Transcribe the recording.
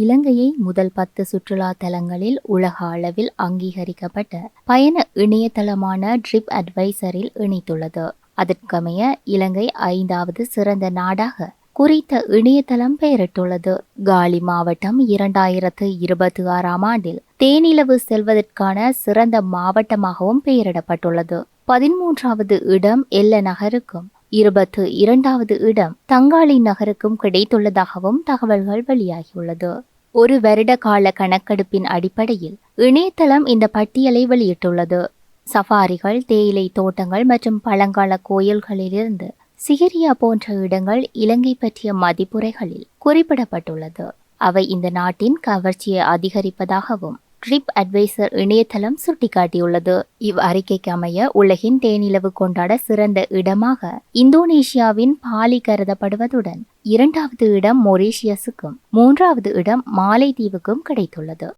இலங்கையை முதல் 10 சுற்றுலா தலங்களில் உலக அளவில் அங்கீகரிக்கப்பட்ட பயண இணையதளமான ட்ரிப் அட்வைசரில் இணைத்துள்ளது. அதற்கமைய இலங்கை 5வது சிறந்த நாடாக குறித்த இணையதளம் பெயரிட்டுள்ளது. காலி மாவட்டம் 2026ஆம் ஆண்டில் தேனிலவு செல்வதற்கான சிறந்த மாவட்டமாகவும் பெயரிடப்பட்டுள்ளது. 13வது இடம் எல்ல நகருக்கும் 22வது இடம் தங்காளி நகருக்கும் கிடைத்துள்ளதாகவும் தகவல்கள் வெளியாகியுள்ளது. ஒரு வருட கால கணக்கெடுப்பின் அடிப்படையில் இணையதளம் இந்த பட்டியலை வெளியிட்டுள்ளது. சஃபாரிகள், தேயிலை தோட்டங்கள் மற்றும் பழங்கால கோயில்களிலிருந்து சிகிரியா போன்ற இடங்கள் இலங்கை பற்றிய மதிப்புரைகளில் குறிப்பிடப்பட்டுள்ளது. அவை இந்த நாட்டின் கவர்ச்சியை அதிகரிப்பதாகவும் ட்ரிப் அட்வைசர் இணையதளம் சுட்டிக்காட்டியுள்ளது. அறிக்கைக்கு அமைய உலகின் தேனிலவு கொண்டாட சிறந்த இடமாக இந்தோனேஷியாவின் பாலி கருதப்படுவதுடன் 2வது இடம் மொரீஷியஸுக்கும் 3வது இடம் மாலைதீவுக்கும் கிடைத்துள்ளது.